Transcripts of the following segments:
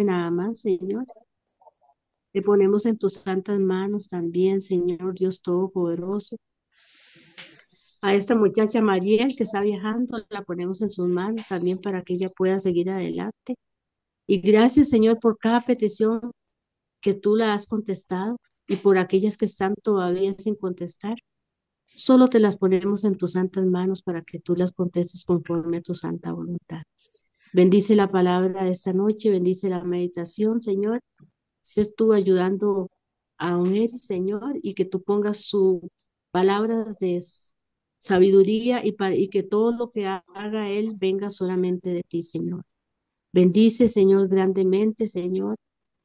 nada más, Señor. Le ponemos en tus santas manos también, Señor Dios Todopoderoso. A esta muchacha Mariel que está viajando, la ponemos en sus manos también para que ella pueda seguir adelante. Y gracias, Señor, por cada petición que tú la has contestado y por aquellas que están todavía sin contestar. Solo te las ponemos en tus santas manos para que tú las contestes conforme a tu santa voluntad. Bendice la palabra de esta noche, bendice la meditación, Señor. Sé tú ayudando a unir, Señor, y que tú pongas su palabras de sabiduría y que todo lo que haga Él venga solamente de ti, Señor. Bendice, Señor, grandemente, Señor,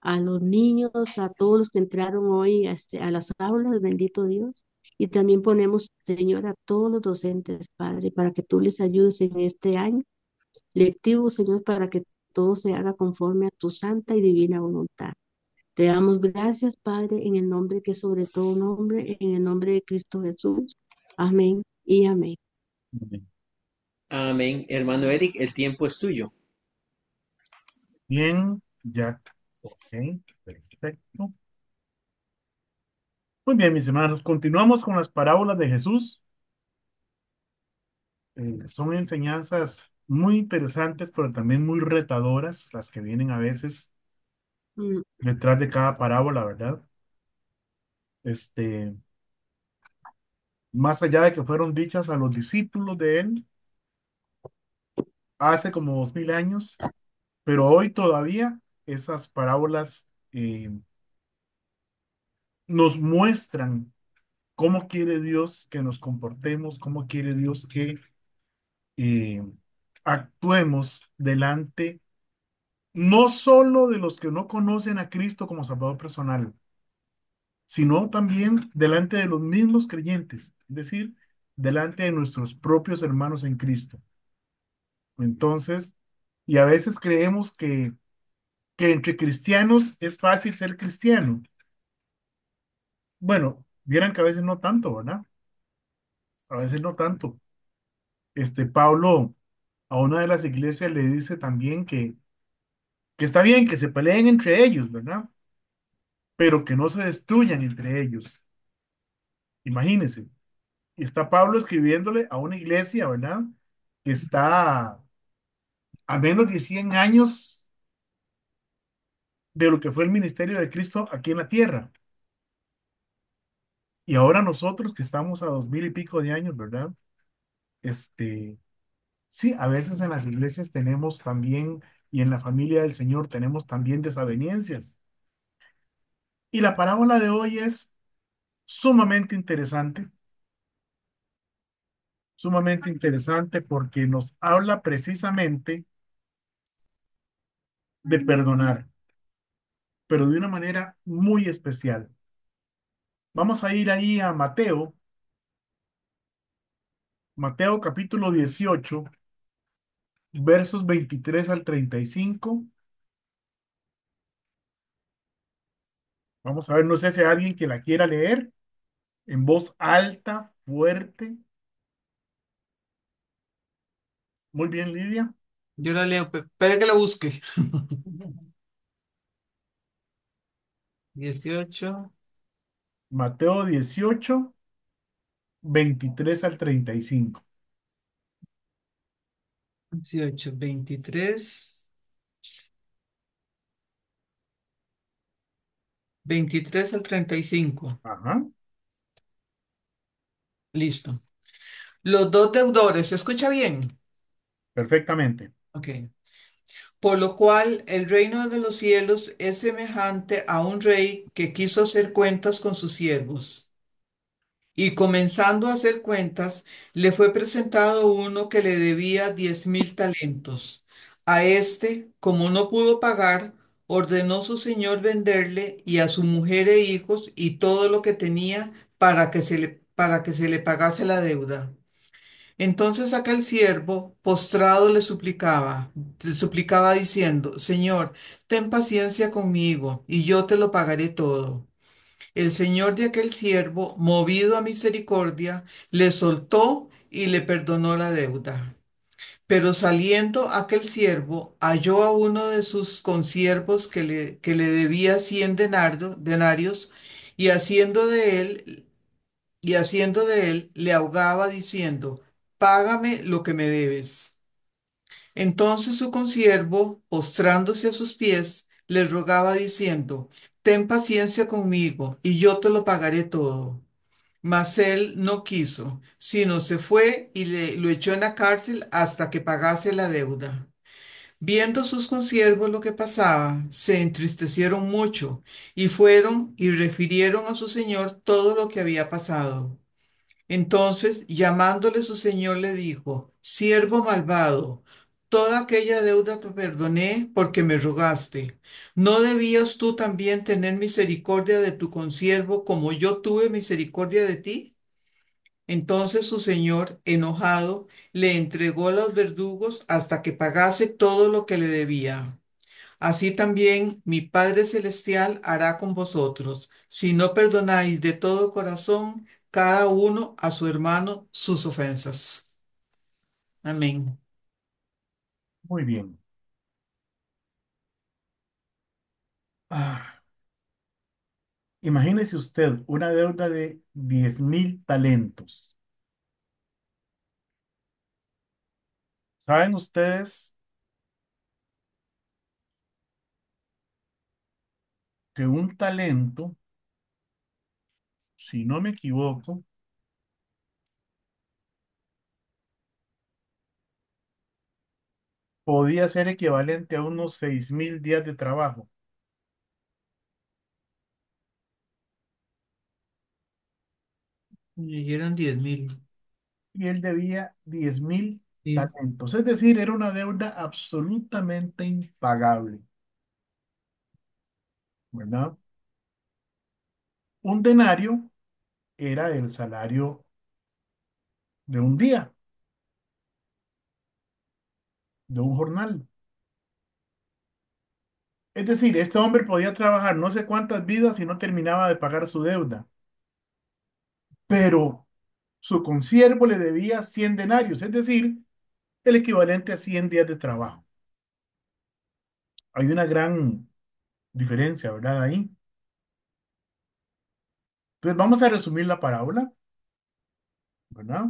a los niños, a todos los que entraron hoy a las aulas, bendito Dios. Y también ponemos, Señor, a todos los docentes, Padre, para que tú les ayudes en este año lectivo, Señor, para que todo se haga conforme a tu santa y divina voluntad. Te damos gracias, Padre, en el nombre que es sobre todo nombre, en el nombre de Cristo Jesús. Amén y amén. Amén. Amén. Hermano Eric, el tiempo es tuyo. Bien, ya. Ok, perfecto. Muy bien, mis hermanos, continuamos con las parábolas de Jesús. Son enseñanzas muy interesantes, pero también muy retadoras, las que vienen a veces Mm, detrás de cada parábola, ¿verdad? Este, Más allá de que fueron dichas a los discípulos de él hace como 2000 años, pero hoy todavía esas parábolas nos muestran cómo quiere Dios que nos comportemos, cómo quiere Dios que eh, actuemos delante no solo de los que no conocen a Cristo como Salvador personal, sino también delante de los mismos creyentes, es decir, delante de nuestros propios hermanos en Cristo. Entonces, y a veces creemos que entre cristianos es fácil ser cristiano. Bueno, vieran que a veces no tanto, ¿verdad? A veces no tanto. Pablo a una de las iglesias le dice también que está bien que se peleen entre ellos, ¿verdad? Pero que no se destruyan entre ellos. Imagínense, está Pablo escribiéndole a una iglesia, ¿verdad? Que está a menos de 100 años de lo que fue el ministerio de Cristo aquí en la tierra. Y ahora nosotros que estamos a 2000 y pico de años, ¿verdad? Este, sí, a veces en las iglesias tenemos también, y en la familia del Señor tenemos también desavenencias. Y la parábola de hoy es sumamente interesante porque nos habla precisamente de perdonar, pero de una manera muy especial. Vamos a ir ahí a Mateo, Mateo capítulo 18 versos 23 al 35. Vamos a ver, no sé si hay alguien que la quiera leer en voz alta, fuerte. Muy bien, Lidia. Yo la leo, espera que la busque. 18, Mateo 18 23 al 35. 18, 23 al 35. Ajá, Listo. Los dos deudores, ¿se escucha bien? perfectamente. Ok. Por lo cual el reino de los cielos es semejante a un rey que quiso hacer cuentas con sus siervos. Y comenzando a hacer cuentas, le fue presentado uno que le debía 10.000 talentos. A este, como no pudo pagar, ordenó su señor venderle y a su mujer e hijos y todo lo que tenía para que se le pagase la deuda. Entonces aquel siervo, postrado, le suplicaba diciendo, Señor, ten paciencia conmigo, y yo te lo pagaré todo. El señor de aquel siervo, movido a misericordia, le soltó y le perdonó la deuda. Pero saliendo aquel siervo, halló a uno de sus consiervos que le debía 100 denarios, y haciendo de él, le ahogaba diciendo, págame lo que me debes. Entonces su consiervo, postrándose a sus pies, le rogaba diciendo, ten paciencia conmigo, y yo te lo pagaré todo. Mas él no quiso, sino se fue y lo echó en la cárcel hasta que pagase la deuda. Viendo sus consiervos lo que pasaba, se entristecieron mucho y fueron y refirieron a su señor todo lo que había pasado. Entonces, llamándole su señor, le dijo, siervo malvado, toda aquella deuda te perdoné porque me rogaste. ¿No debías tú también tener misericordia de tu consiervo como yo tuve misericordia de ti? Entonces su señor, enojado, le entregó a los verdugos hasta que pagase todo lo que le debía. Así también mi Padre Celestial hará con vosotros, si no perdonáis de todo corazón cada uno a su hermano sus ofensas. Amén. Muy bien. Ah, imagínese usted una deuda de 10.000 talentos. ¿Saben ustedes que un talento, si no me equivoco, podía ser equivalente a unos 6.000 días de trabajo? Y eran 10.000. Y él debía 10.000 Sí. talentos. Es decir, era una deuda absolutamente impagable, ¿verdad? Un denario era el salario de un día, de un jornal. Es decir, este hombre podía trabajar no sé cuántas vidas y no terminaba de pagar su deuda, pero su consiervo le debía 100 denarios, es decir, el equivalente a 100 días de trabajo. Hay una gran diferencia, ¿verdad? Ahí. Entonces vamos a resumir la parábola, ¿verdad?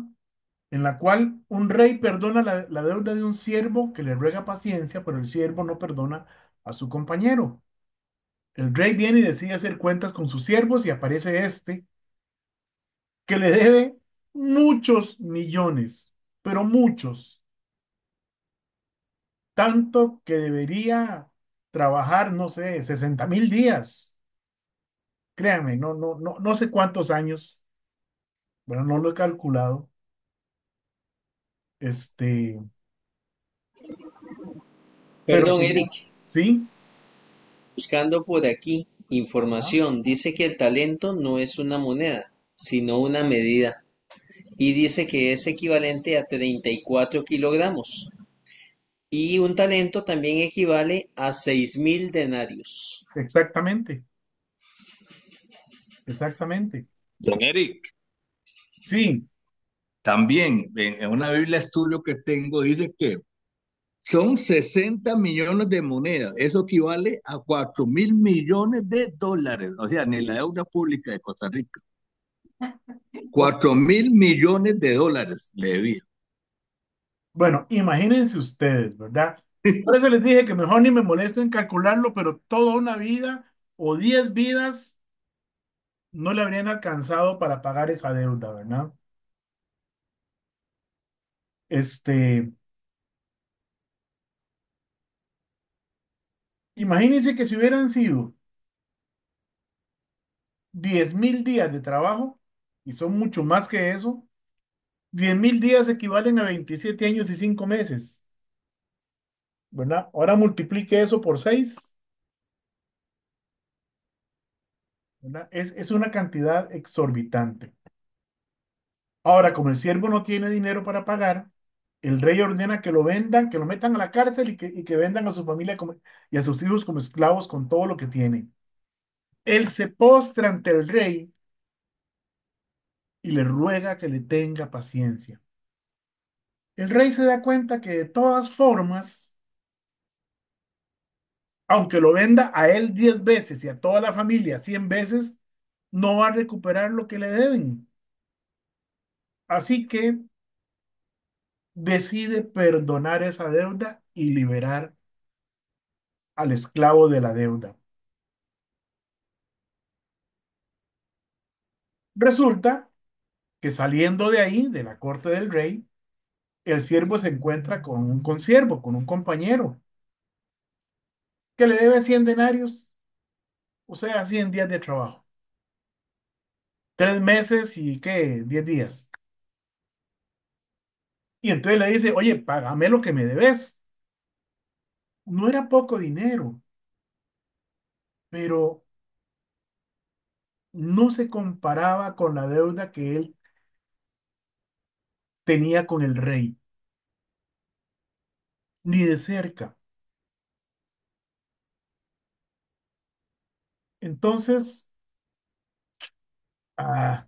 En la cual un rey perdona la deuda de un siervo que le ruega paciencia, pero el siervo no perdona a su compañero. El rey viene y decide hacer cuentas con sus siervos y aparece este que le debe muchos millones, pero muchos, tanto que debería trabajar, no sé, 60.000 días. Créanme, no sé cuántos años, bueno, no lo he calculado. Este, pero Perdón, que Eric, sí, buscando por aquí ajá, información, dice que el talento no es una moneda, sino una medida. Y dice que es equivalente a 34 kilogramos. Y un talento también equivale a 6.000 denarios. exactamente, exactamente. Don Eric, Sí, también en una Biblia estudio que tengo dice que son 60 millones de monedas. Eso equivale a 4.000 millones de dólares. O sea, ni la deuda pública de Costa Rica. o- 4.000 millones de dólares le debía. bueno, imagínense ustedes, ¿verdad? Por eso les dije que mejor ni me molesto en calcularlo, pero toda una vida o 10 vidas no le habrían alcanzado para pagar esa deuda, ¿verdad? Este, imagínense que si hubieran sido 10.000 días de trabajo, y son mucho más que eso, 10.000 días equivalen a 27 años y 5 meses, ¿verdad? Ahora multiplique eso por 6, ¿verdad? Es una cantidad exorbitante. Ahora, como el siervo no tiene dinero para pagar, el rey ordena que lo vendan, que lo metan a la cárcel y que vendan a su familia y a sus hijos como esclavos con todo lo que tiene. Él se postra ante el rey y le ruega que le tenga paciencia. El rey se da cuenta que de todas formas, aunque lo venda a él 10 veces y a toda la familia 100 veces, no va a recuperar lo que le deben. Así que decide perdonar esa deuda y liberar al esclavo de la deuda. Resulta que saliendo de ahí, de la corte del rey, el siervo se encuentra con un consiervo, con un compañero, que le debe 100 denarios, o sea, 100 días de trabajo. 3 meses y ¿qué? 10 días. Y entonces le dice, oye, págame lo que me debes. No era poco dinero, pero no se comparaba con la deuda que él tenía con el rey, ni de cerca. Entonces, ah,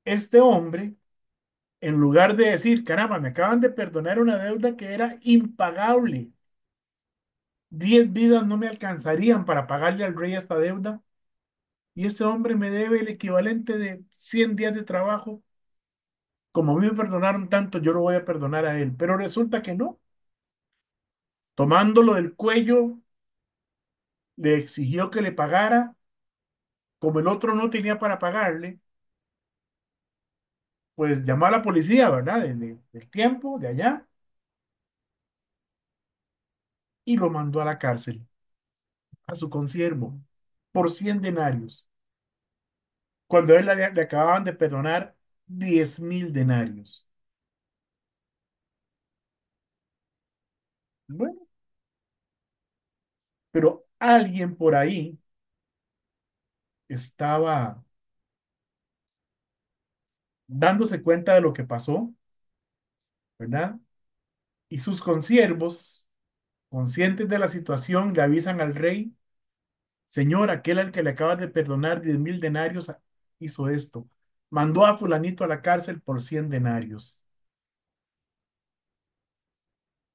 este hombre, en lugar de decir, caramba, me acaban de perdonar una deuda que era impagable, 10 vidas no me alcanzarían para pagarle al rey esta deuda, y este hombre me debe el equivalente de 100 días de trabajo. Como a mí me perdonaron tanto, yo lo voy a perdonar a él. Pero resulta que no. Tomándolo del cuello, le exigió que le pagara. Como el otro no tenía para pagarle, pues llamó a la policía, ¿verdad? Del tiempo, de allá, y lo mandó a la cárcel, a su consiervo, por 100 denarios, cuando a él le acababan de perdonar 10.000 denarios. Bueno, pero alguien por ahí estaba dándose cuenta de lo que pasó, ¿verdad? Y sus consiervos, conscientes de la situación, le avisan al rey: Señor, aquel al que le acabas de perdonar 10.000 denarios hizo esto. Mandó a fulanito a la cárcel por 100 denarios.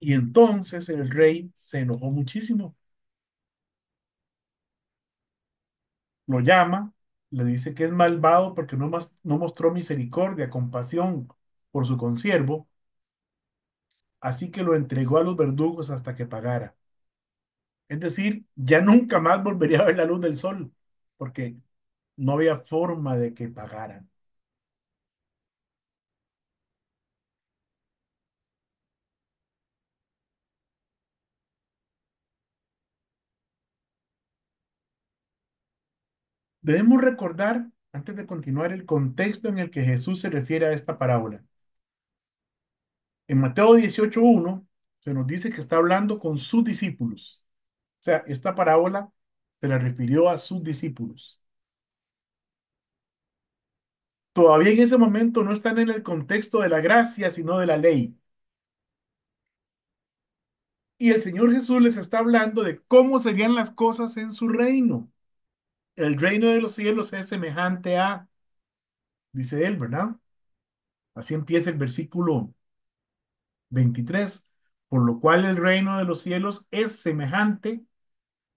Y entonces el rey se enojó muchísimo. Lo llama, le dice que es malvado porque no mostró misericordia, compasión por su consiervo, así que lo entregó a los verdugos hasta que pagara. Es decir, ya nunca más volvería a ver la luz del sol, porque no había forma de que pagaran. Debemos recordar, antes de continuar, el contexto en el que Jesús se refiere a esta parábola. En Mateo 18:1 se nos dice que está hablando con sus discípulos. O sea, esta parábola se la refirió a sus discípulos. Todavía en ese momento no están en el contexto de la gracia, sino de la ley. Y el Señor Jesús les está hablando de cómo serían las cosas en su reino. El reino de los cielos es semejante a, dice él, ¿verdad? Así empieza el versículo 23, por lo cual el reino de los cielos es semejante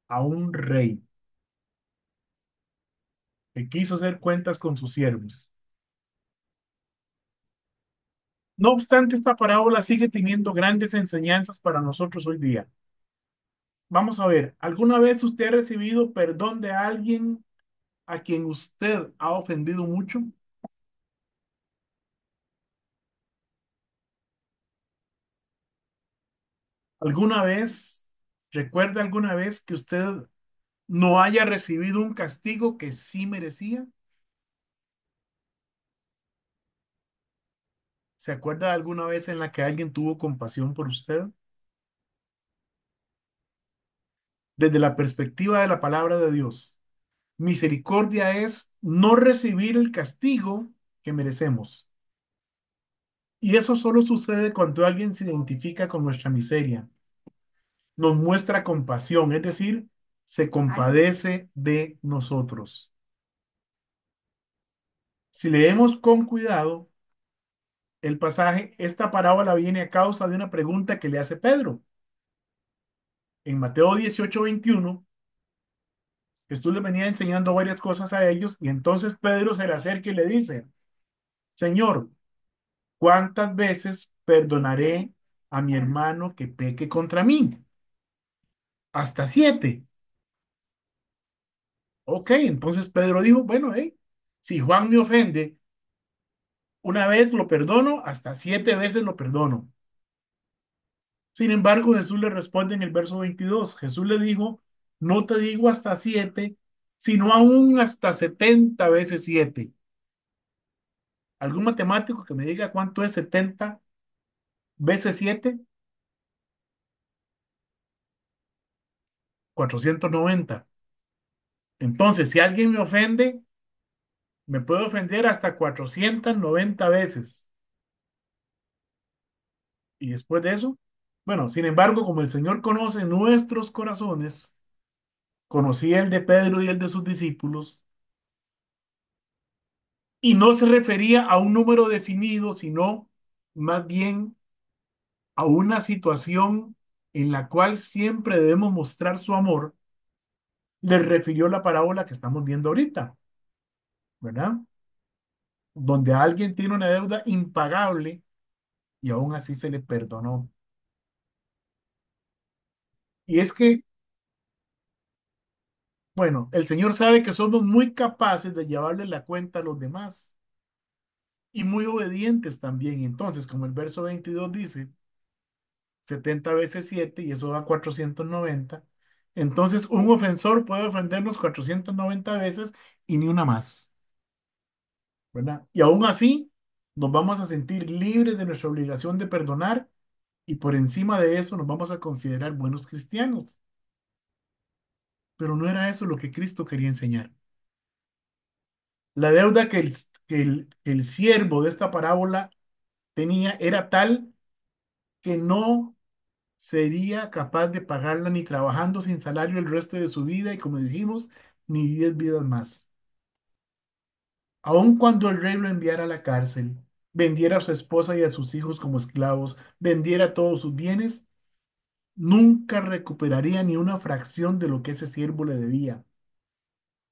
a un rey que quiso hacer cuentas con sus siervos. No obstante, esta parábola sigue teniendo grandes enseñanzas para nosotros hoy día. Vamos a ver, ¿alguna vez usted ha recibido perdón de alguien a quien usted ha ofendido mucho? ¿Alguna vez, recuerda alguna vez que usted no haya recibido un castigo que sí merecía? ¿Se acuerda de alguna vez en la que alguien tuvo compasión por usted? Desde la perspectiva de la palabra de Dios, misericordia es no recibir el castigo que merecemos. Y eso solo sucede cuando alguien se identifica con nuestra miseria, nos muestra compasión, es decir, se compadece de nosotros. Si leemos con cuidado, el pasaje, esta parábola viene a causa de una pregunta que le hace Pedro. En Mateo 18:21, Jesús le venía enseñando varias cosas a ellos y entonces Pedro se le acerca y le dice, Señor, ¿cuántas veces perdonaré a mi hermano que peque contra mí? Hasta 7. Ok, entonces Pedro dijo, bueno, si Juan me ofende una vez lo perdono, hasta 7 veces lo perdono. Sin embargo, Jesús le responde en el verso 22. Jesús le dijo, no te digo hasta 7, sino aún hasta 70 veces 7. ¿Algún matemático que me diga cuánto es 70 veces 7? 490. Entonces, si alguien me ofende, me puede ofender hasta 490 veces. Y después de eso, bueno, sin embargo, como el Señor conoce nuestros corazones, conocía el de Pedro y el de sus discípulos, y no se refería a un número definido, sino más bien a una situación en la cual siempre debemos mostrar su amor, le refirió la parábola que estamos viendo ahorita, ¿verdad? Donde alguien tiene una deuda impagable y aún así se le perdonó. Y es que, bueno, el Señor sabe que somos muy capaces de llevarle la cuenta a los demás y muy obedientes también. Entonces, como el verso 22 dice, 70 veces 7 y eso da 490. Entonces, un ofensor puede ofendernos 490 veces y ni una más, ¿verdad? Y aún así, nos vamos a sentir libres de nuestra obligación de perdonar y por encima de eso nos vamos a considerar buenos cristianos. Pero no era eso lo que Cristo quería enseñar. La deuda que el siervo de esta parábola tenía era tal que no sería capaz de pagarla ni trabajando sin salario el resto de su vida y como dijimos, ni 10 vidas más. Aun cuando el rey lo enviara a la cárcel, vendiera a su esposa y a sus hijos como esclavos, vendiera todos sus bienes, nunca recuperaría ni una fracción de lo que ese siervo le debía.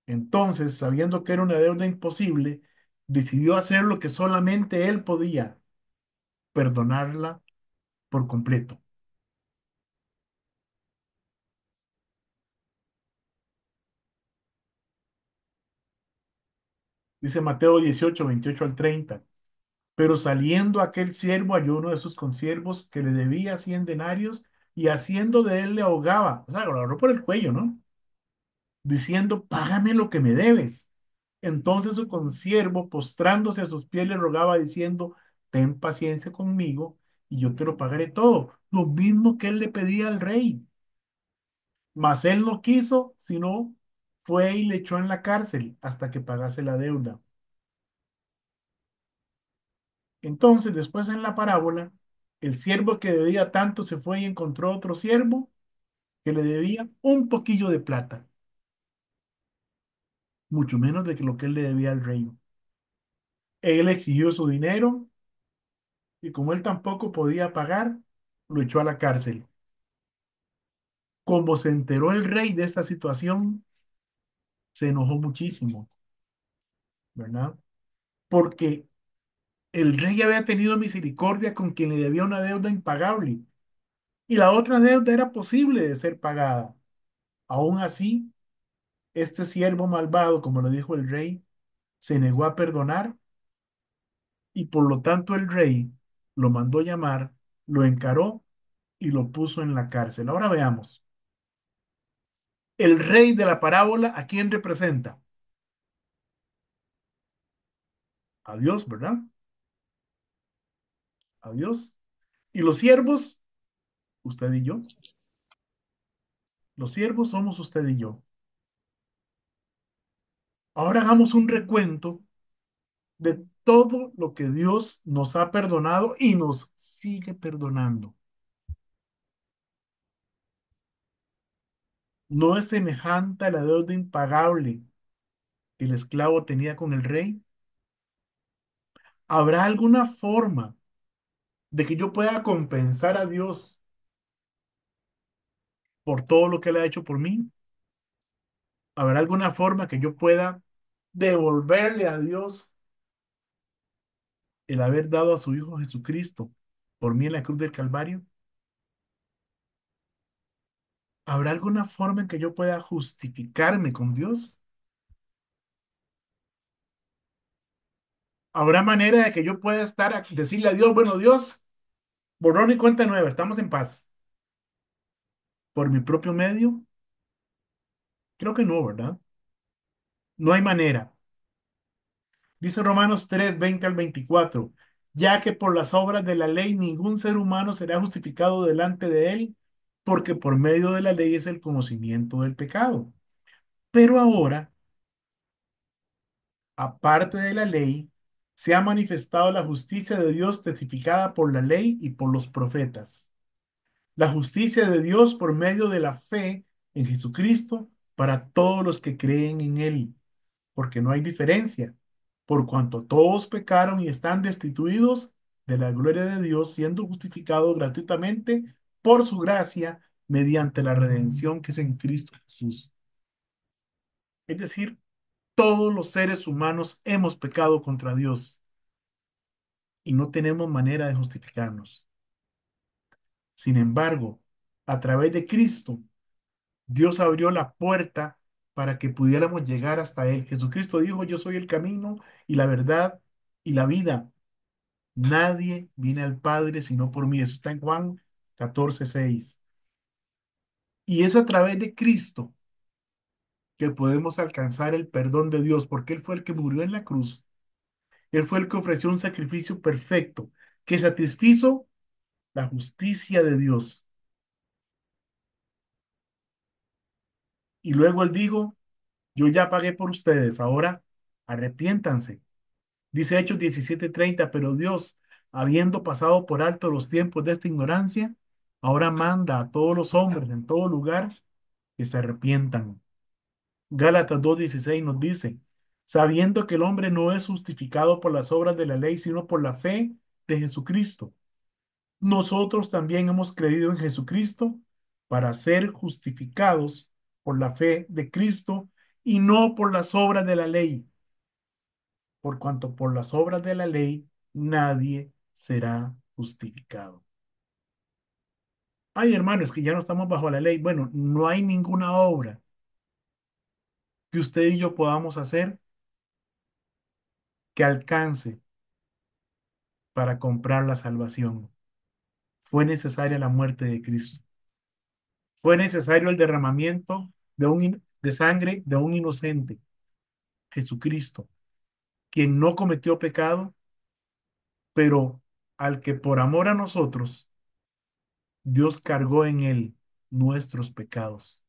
Entonces, sabiendo que era una deuda imposible, decidió hacer lo que solamente él podía, perdonarla por completo. Dice Mateo 18:28 al 30. Pero saliendo aquel siervo halló uno de sus consiervos que le debía 100 denarios y haciendo de él le ahogaba, o sea, lo agarró por el cuello, ¿no? Diciendo, págame lo que me debes. Entonces su consiervo, postrándose a sus pies, le rogaba diciendo, ten paciencia conmigo y yo te lo pagaré todo. Lo mismo que él le pedía al rey. Mas él no quiso, sino fue y le echó en la cárcel hasta que pagase la deuda. Entonces, después en la parábola, el siervo que debía tanto se fue y encontró otro siervo que le debía un poquillo de plata, mucho menos de lo que él le debía al rey. Él exigió su dinero y como él tampoco podía pagar, lo echó a la cárcel. Como se enteró el rey de esta situación, se enojó muchísimo, ¿verdad? Porque el rey había tenido misericordia con quien le debía una deuda impagable y la otra deuda era posible de ser pagada. Aún así, este siervo malvado, como lo dijo el rey, se negó a perdonar y por lo tanto el rey lo mandó llamar, lo encaró y lo puso en la cárcel. Ahora veamos. El rey de la parábola, ¿a quién representa? A Dios, ¿verdad? A Dios. ¿Y los siervos? Usted y yo. Los siervos somos usted y yo. Ahora hagamos un recuento de todo lo que Dios nos ha perdonado y nos sigue perdonando. ¿No es semejante a la deuda impagable que el esclavo tenía con el rey? ¿Habrá alguna forma de que yo pueda compensar a Dios por todo lo que Él ha hecho por mí? ¿Habrá alguna forma que yo pueda devolverle a Dios el haber dado a su Hijo Jesucristo por mí en la cruz del Calvario? ¿Habrá alguna forma en que yo pueda justificarme con Dios? ¿Habrá manera de que yo pueda estar aquí, decirle a Dios, bueno, Dios, borrón y cuenta nueva, estamos en paz? ¿Por mi propio medio? Creo que no, ¿verdad? No hay manera. Dice Romanos 3 20 al 24, ya que por las obras de la ley ningún ser humano será justificado delante de él, porque por medio de la ley es el conocimiento del pecado. Pero ahora, aparte de la ley, se ha manifestado la justicia de Dios testificada por la ley y por los profetas. La justicia de Dios por medio de la fe en Jesucristo para todos los que creen en Él, porque no hay diferencia, por cuanto todos pecaron y están destituidos de la gloria de Dios, siendo justificados gratuitamente por su gracia mediante la redención que es en Cristo Jesús. Es decir, todos los seres humanos hemos pecado contra Dios y no tenemos manera de justificarnos. Sin embargo, a través de Cristo, Dios abrió la puerta para que pudiéramos llegar hasta Él. Jesucristo dijo, yo soy el camino y la verdad y la vida. Nadie viene al Padre sino por mí. Eso está en Juan 14:6. Y es a través de Cristo que podemos alcanzar el perdón de Dios, porque Él fue el que murió en la cruz. Él fue el que ofreció un sacrificio perfecto, que satisfizo la justicia de Dios. Y luego Él dijo, yo ya pagué por ustedes, ahora arrepiéntanse. Dice Hechos 17:30, pero Dios, habiendo pasado por alto los tiempos de esta ignorancia, ahora manda a todos los hombres en todo lugar que se arrepientan. Gálatas 2:16 nos dice, sabiendo que el hombre no es justificado por las obras de la ley, sino por la fe de Jesucristo. Nosotros también hemos creído en Jesucristo para ser justificados por la fe de Cristo y no por las obras de la ley, por cuanto por las obras de la ley nadie será justificado. Ay, hermanos, que ya no estamos bajo la ley. Bueno, no hay ninguna obra que usted y yo podamos hacer que alcance para comprar la salvación. Fue necesaria la muerte de Cristo. Fue necesario el derramamiento de sangre de un inocente, Jesucristo, quien no cometió pecado, pero al que por amor a nosotros, Dios cargó en él nuestros pecados.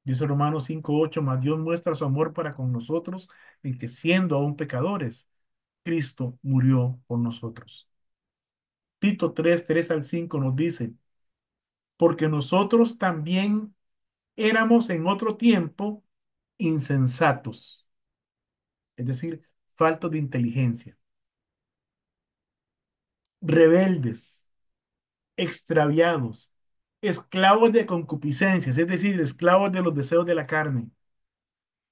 Dice Romanos 5:8, mas Dios muestra su amor para con nosotros en que siendo aún pecadores, Cristo murió por nosotros. Tito 3:3 al 5 nos dice, porque nosotros también éramos en otro tiempo insensatos, es decir, faltos de inteligencia, rebeldes, extraviados, esclavos de concupiscencias, es decir, esclavos de los deseos de la carne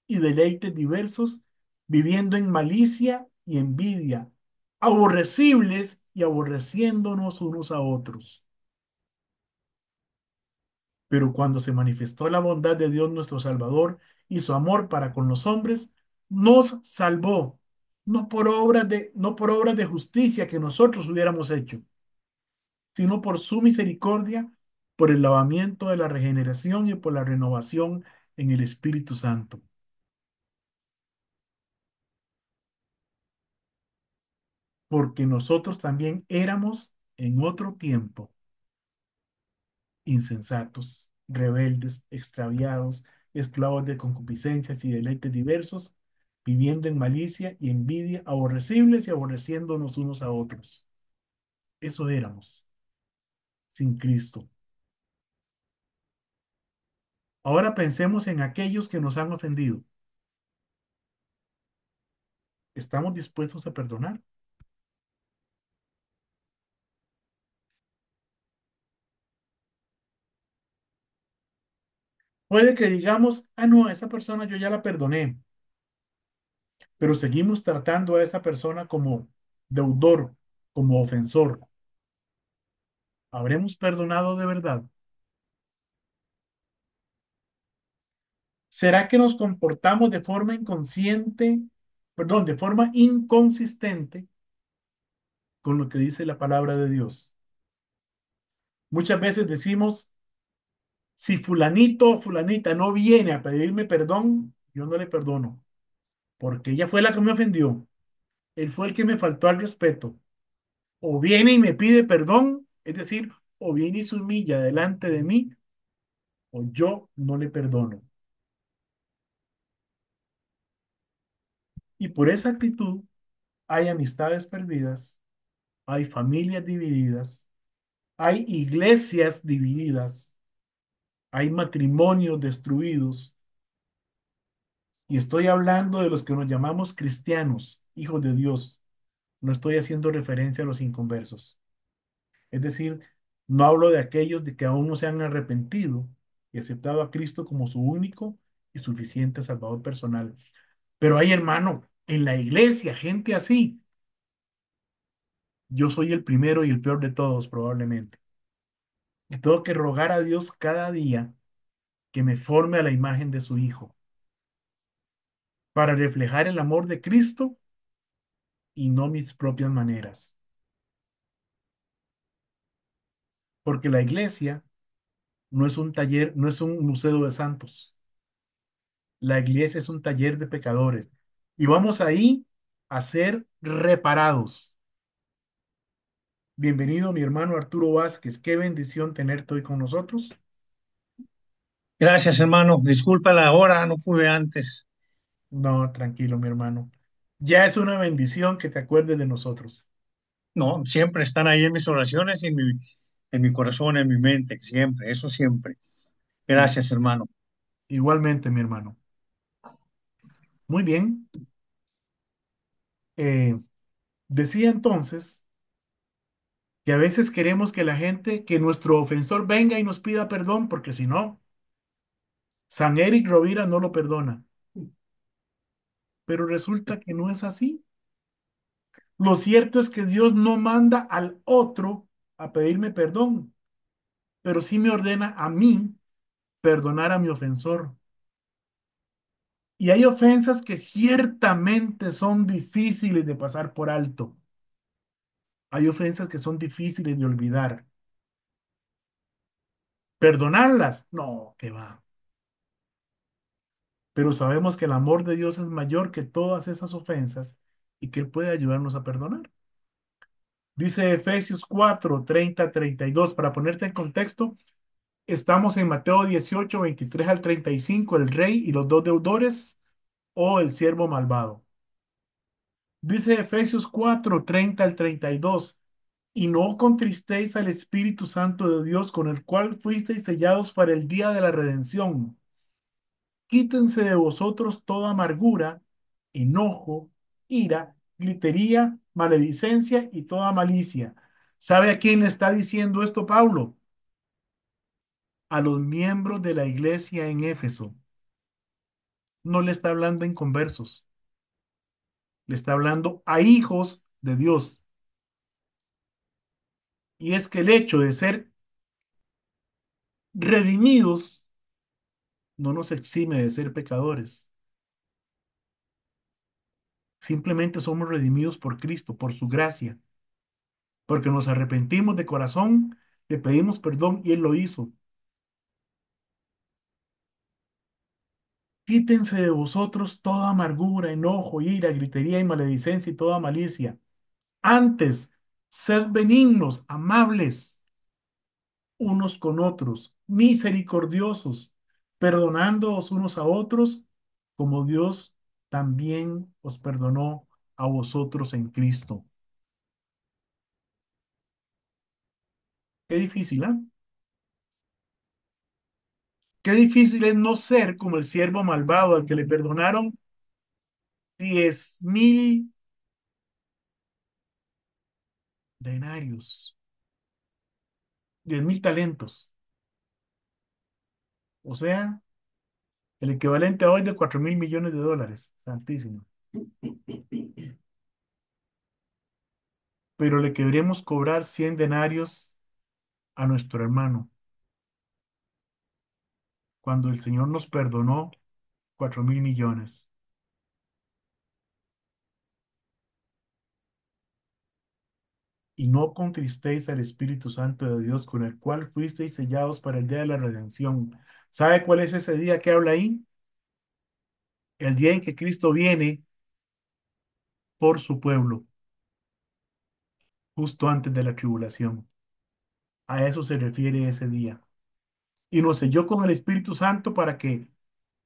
y deleites diversos, viviendo en malicia y envidia, aborrecibles y aborreciéndonos unos a otros. Pero cuando se manifestó la bondad de Dios nuestro Salvador y su amor para con los hombres, nos salvó, no por obras de justicia que nosotros hubiéramos hecho, sino por su misericordia, por el lavamiento de la regeneración y por la renovación en el Espíritu Santo. Porque nosotros también éramos en otro tiempo insensatos, rebeldes, extraviados, esclavos de concupiscencias y deleites diversos, viviendo en malicia y envidia, aborrecibles y aborreciéndonos unos a otros. Eso éramos, sin Cristo. Ahora pensemos en aquellos que nos han ofendido. ¿Estamos dispuestos a perdonar? Puede que digamos, ah, no, a esa persona yo ya la perdoné, pero seguimos tratando a esa persona como deudor, como ofensor. ¿Habremos perdonado de verdad? ¿Será que nos comportamos de forma inconsciente, perdón, de forma inconsistente con lo que dice la palabra de Dios? Muchas veces decimos, si fulanito o fulanita no viene a pedirme perdón, yo no le perdono, porque ella fue la que me ofendió, él fue el que me faltó al respeto. O viene y me pide perdón, es decir, o viene y se humilla delante de mí, o yo no le perdono. Y por esa actitud hay amistades perdidas, hay familias divididas, hay iglesias divididas, hay matrimonios destruidos. Y estoy hablando de los que nos llamamos cristianos, hijos de Dios. No estoy haciendo referencia a los inconversos. Es decir, no hablo de aquellos de que aún no se han arrepentido y aceptado a Cristo como su único y suficiente Salvador personal. Pero hay, hermano, en la iglesia, gente así. Yo soy el primero y el peor de todos, probablemente. Y tengo que rogar a Dios cada día que me forme a la imagen de su Hijo, para reflejar el amor de Cristo y no mis propias maneras. Porque la iglesia no es un taller, no es un museo de santos. La iglesia es un taller de pecadores. Y vamos ahí a ser reparados. Bienvenido, mi hermano Arturo Vázquez. Qué bendición tenerte hoy con nosotros. Gracias, hermano. Disculpa la hora, no pude antes. No, tranquilo, mi hermano. Ya es una bendición que te acuerdes de nosotros. No, siempre están ahí en mis oraciones y en mi corazón, en mi mente, siempre, eso siempre. I- Gracias, hermano. Igualmente, mi hermano. Muy bien. Eh, decía entonces que a veces queremos que la gente, que nuestro ofensor venga y nos pida perdón, porque si no, San Eric Rovira no lo perdona. Pero resulta que no es así. Lo cierto es que Dios no manda al otro a pedirme perdón, pero sí me ordena a mí perdonar a mi ofensor. Y hay ofensas que ciertamente son difíciles de pasar por alto. Hay ofensas que son difíciles de olvidar. Perdonarlas, no, que va. Pero sabemos que el amor de Dios es mayor que todas esas ofensas y que Él puede ayudarnos a perdonar. Dice Efesios 4:30-32. Para ponerte en contexto, estamos en Mateo 18:23 al 35, el rey y los dos deudores o el siervo malvado. Dice Efesios 4:30 al 32. Y no contristéis al Espíritu Santo de Dios, con el cual fuisteis sellados para el día de la redención. Quítense de vosotros toda amargura, enojo, ira, gritería, maledicencia y toda malicia. ¿Sabe a quién le está diciendo esto Pablo? A los miembros de la iglesia en Éfeso. No le está hablando a inconversos, le está hablando a hijos de Dios. Y es que el hecho de ser redimidos no nos exime de ser pecadores. Simplemente somos redimidos por Cristo, por su gracia, porque nos arrepentimos de corazón, le pedimos perdón y Él lo hizo. Quítense de vosotros toda amargura, enojo, ira, gritería y maledicencia y toda malicia. Antes, sed benignos, amables unos con otros, misericordiosos, perdonándoos unos a otros, como Dios también os perdonó a vosotros en Cristo. Qué difícil, ¿ah? Qué difícil es no ser como el siervo malvado al que le perdonaron 10.000 denarios, 10.000 talentos. O sea, El equivalente a hoy de 4.000 millones de dólares. Santísimo. Pero le queremos cobrar 100 denarios a nuestro hermano, cuando el Señor nos perdonó 4.000 millones. Y no contristéis al Espíritu Santo de Dios, con el cual fuisteis sellados para el día de la redención. ¿Sabe cuál es ese día que habla ahí? El día en que Cristo viene por su pueblo, justo antes de la tribulación. A eso se refiere ese día. Y nos selló con el Espíritu Santo para que,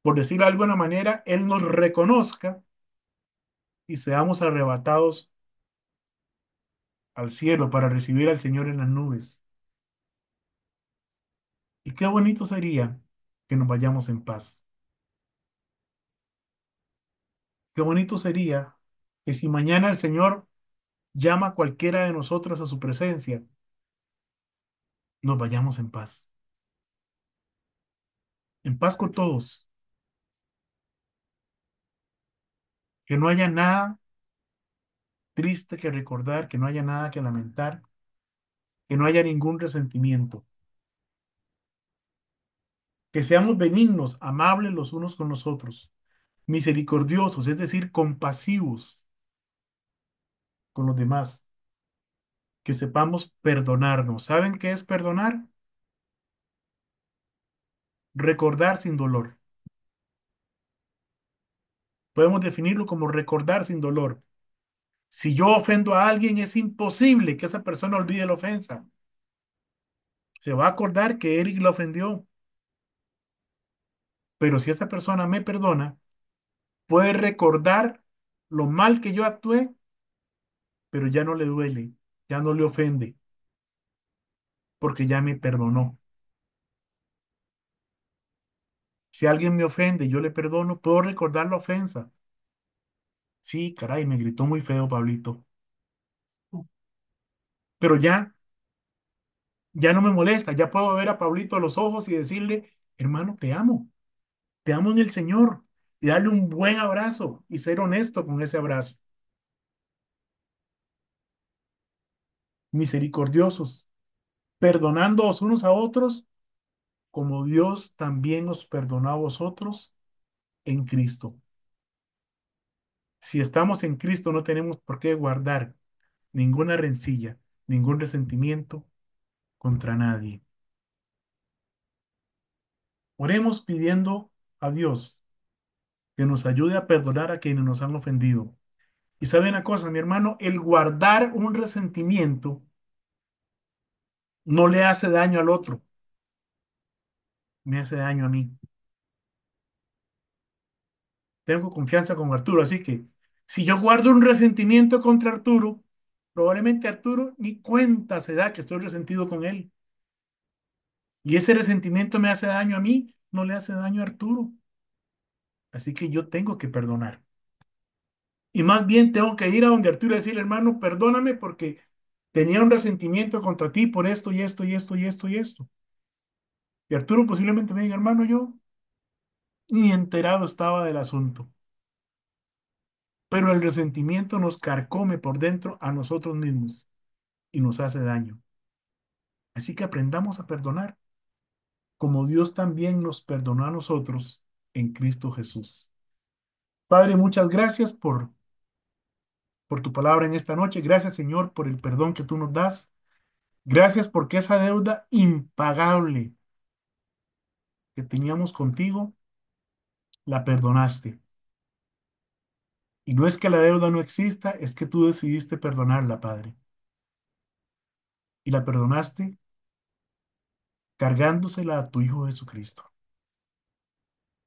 por decirlo de alguna manera, Él nos reconozca y seamos arrebatados al cielo para recibir al Señor en las nubes. Y qué bonito sería que nos vayamos en paz. Qué bonito sería que si mañana el Señor llama a cualquiera de nosotros a su presencia, nos vayamos en paz con todos, que no haya nada triste que recordar, que no haya nada que lamentar, que no haya ningún resentimiento, que seamos benignos, amables los unos con los otros, misericordiosos, es decir, compasivos con los demás, que sepamos perdonarnos. ¿Saben qué es perdonar? Recordar sin dolor. Podemos definirlo como recordar sin dolor. Si yo ofendo a alguien, es imposible que esa persona olvide la ofensa. Se va a acordar que Eric la ofendió, pero si esa persona me perdona, puede recordar lo mal que yo actué, pero ya no le duele, ya no le ofende, porque ya me perdonó. Si alguien me ofende y yo le perdono, puedo recordar la ofensa. Sí, caray, me gritó muy feo Pablito, pero ya no me molesta, ya puedo ver a Pablito a los ojos y decirle, hermano, te amo en el Señor, y darle un buen abrazo y ser honesto con ese abrazo. Misericordiosos, perdonándoos unos a otros, como Dios también os perdonó a vosotros en Cristo. Si estamos en Cristo, no tenemos por qué guardar ninguna rencilla, ningún resentimiento contra nadie. Oremos pidiendo a Dios que nos ayude a perdonar a quienes nos han ofendido. Y sabe una cosa, mi hermano, el guardar un resentimiento no le hace daño al otro, me hace daño a mí. Tengo confianza con Arturo, así que si yo guardo un resentimiento contra Arturo, probablemente Arturo ni cuenta se da que estoy resentido con él. Y ese resentimiento me hace daño a mí, no le hace daño a Arturo. Así que yo tengo que perdonar. Y más bien tengo que ir a donde Arturo y decirle, hermano, perdóname porque tenía un resentimiento contra ti por esto y esto y esto y esto y esto. Y Arturo posiblemente me diga, hermano, yo ni enterado estaba del asunto. Pero el resentimiento nos carcome por dentro a nosotros mismos y nos hace daño. Así que aprendamos a perdonar, como Dios también nos perdonó a nosotros en Cristo Jesús. Padre, muchas gracias por tu palabra en esta noche. Gracias, Señor, por el perdón que tú nos das. Gracias porque esa deuda impagable que teníamos contigo, la perdonaste. Y no es que la deuda no exista, es que tú decidiste perdonarla, Padre. Y la perdonaste cargándosela a tu Hijo Jesucristo.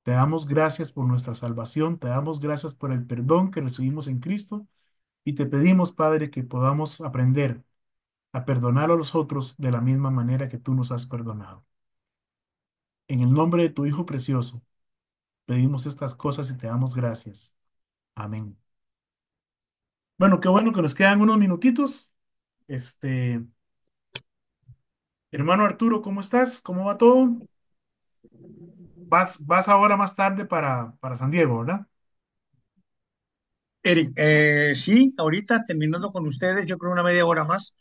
Te damos gracias por nuestra salvación, te damos gracias por el perdón que recibimos en Cristo y te pedimos, Padre, que podamos aprender a perdonar a los otros de la misma manera que tú nos has perdonado. En el nombre de tu Hijo precioso, pedimos estas cosas y te damos gracias. Amén. Bueno, qué bueno que nos quedan unos minutitos. Este, hermano Arturo, ¿cómo estás? ¿Cómo va todo? vas ahora más tarde para San Diego, ¿verdad? Eric, sí, ahorita terminando con ustedes, yo creo una media hora más,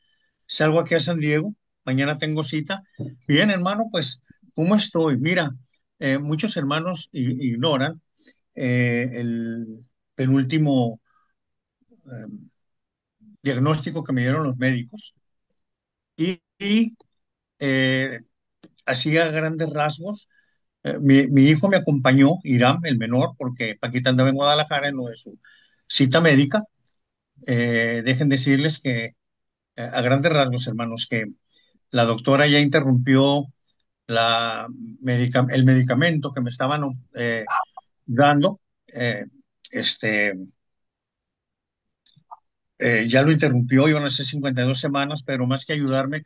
salgo aquí a San Diego, mañana tengo cita. Bien, hermano, pues, ¿cómo estoy? Mira, muchos hermanos ignoran el penúltimo eh, diagnóstico que me dieron los médicos y eh, así a grandes rasgos, mi hijo me acompañó, Irán, el menor, porque Paquita andaba en Guadalajara en lo de su cita médica. Dejen decirles que a grandes rasgos, hermanos, que la doctora ya interrumpió el medicamento que me estaban dando. eh, este, ya lo interrumpió, iban a ser 52 semanas, pero más que ayudarme,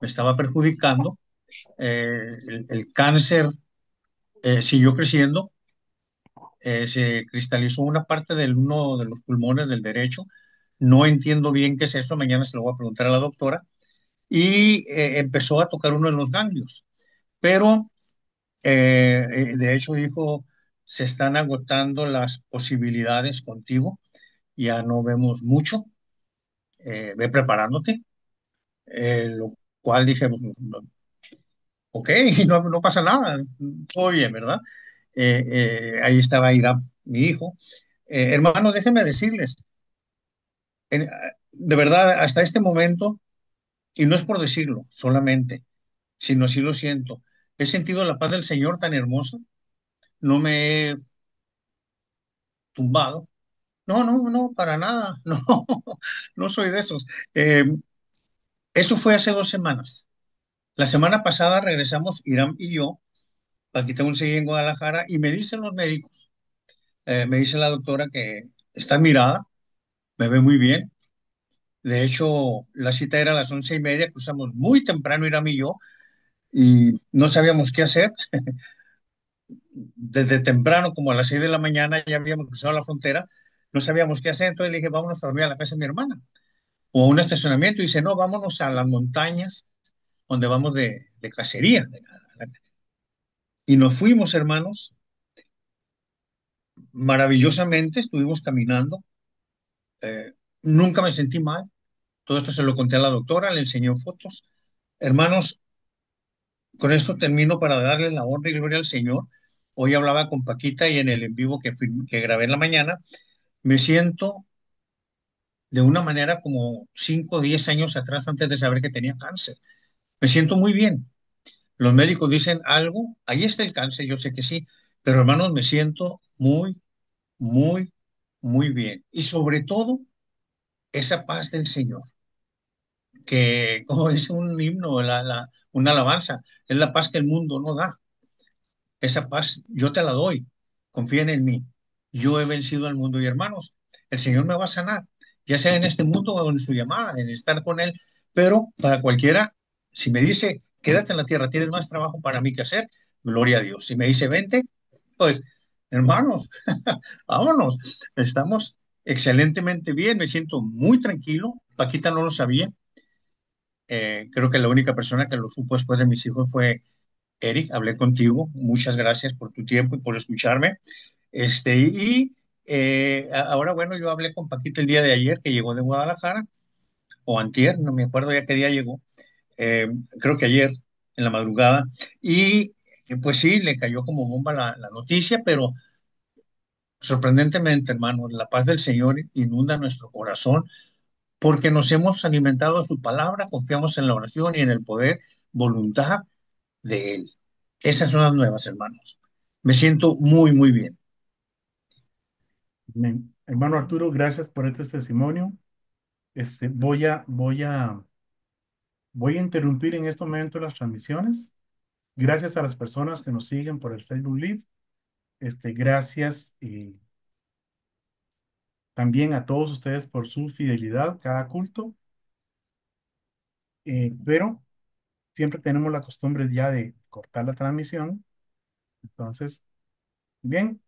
me estaba perjudicando. El cáncer siguió creciendo, se cristalizó una parte de uno de los pulmones del derecho. No entiendo bien qué es eso, mañana se lo voy a preguntar a la doctora. Y empezó a tocar uno de los ganglios. Pero de hecho dijo, se están agotando las posibilidades contigo, ya no vemos mucho, ve preparándote, lo cual dije, "Pues, ok, no pasa nada, todo bien, ¿verdad?" Ahí estaba Irán, mi hijo. Hermano, déjenme decirles, en- de verdad, hasta este momento, y no es por decirlo solamente, sino así lo siento, he sentido la paz del Señor tan hermosa, no me he tumbado. No, no, no, para nada. No, no soy de esos. Eh, Eso fue hace 2 semanas. La semana pasada regresamos, Irán y yo, Paquita aún seguía en Guadalajara, y me dicen los médicos, me dice la doctora que está admirada, me ve muy bien. De hecho, la cita era a las 11:30, cruzamos muy temprano Irán y yo, y no sabíamos qué hacer. Desde temprano, como a las 6 de la mañana, ya habíamos cruzado la frontera, no sabíamos qué hacer, entonces le dije, vámonos a dormir a la casa de mi hermana o a un estacionamiento y dice, no, vámonos a las montañas donde vamos de cacería. Y nos fuimos, hermanos, maravillosamente, estuvimos caminando, eh, nunca me sentí mal, todo esto se lo conté a la doctora, le enseñó fotos. Hermanos, con esto termino para darle la honra y gloria al Señor. Hoy hablaba con Paquita y en el en vivo que grabé en la mañana, me siento de una manera como 5 o 10 años atrás antes de saber que tenía cáncer. Me siento muy bien. Los médicos dicen algo, ahí está el cáncer, yo sé que sí, pero hermanos, me siento muy, muy, muy bien. Y sobre todo, esa paz del Señor, que como dice un himno, una alabanza, es la paz que el mundo no da. Esa paz yo te la doy. Confíen en mí. Yo he vencido al mundo y hermanos, el Señor me va a sanar, ya sea en este mundo o en su llamada, en estar con Él. Pero para cualquiera, si me dice, quédate en la tierra, tienes más trabajo para mí que hacer, gloria a Dios. Si me dice, vente, pues hermanos, vámonos. Estamos excelentemente bien, me siento muy tranquilo. Paquita no lo sabía. Creo que la única persona que lo supo después de mis hijos fue Eric. Hablé contigo. Muchas gracias por tu tiempo y por escucharme. Ahora, bueno, yo hablé con Paquita el día de ayer que llegó de Guadalajara, o antier, no me acuerdo ya qué día llegó. Eh, Creo que ayer, en la madrugada. Y pues sí, le cayó como bomba la noticia, pero sorprendentemente, hermanos, la paz del Señor inunda nuestro corazón porque nos hemos alimentado de su palabra, confiamos en la oración y en el poder, voluntad de Él. Esas son las nuevas, hermanos. Me siento muy, muy bien. Amén. Hermano Arturo, gracias por este testimonio. Voy a interrumpir en este momento las transmisiones. Gracias a las personas que nos siguen por el Facebook Live. Gracias también a todos ustedes por su fidelidad cada culto. Pero siempre tenemos la costumbre ya de cortar la transmisión. Entonces, bien,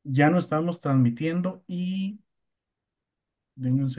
ya no estamos transmitiendo y denme un segundo.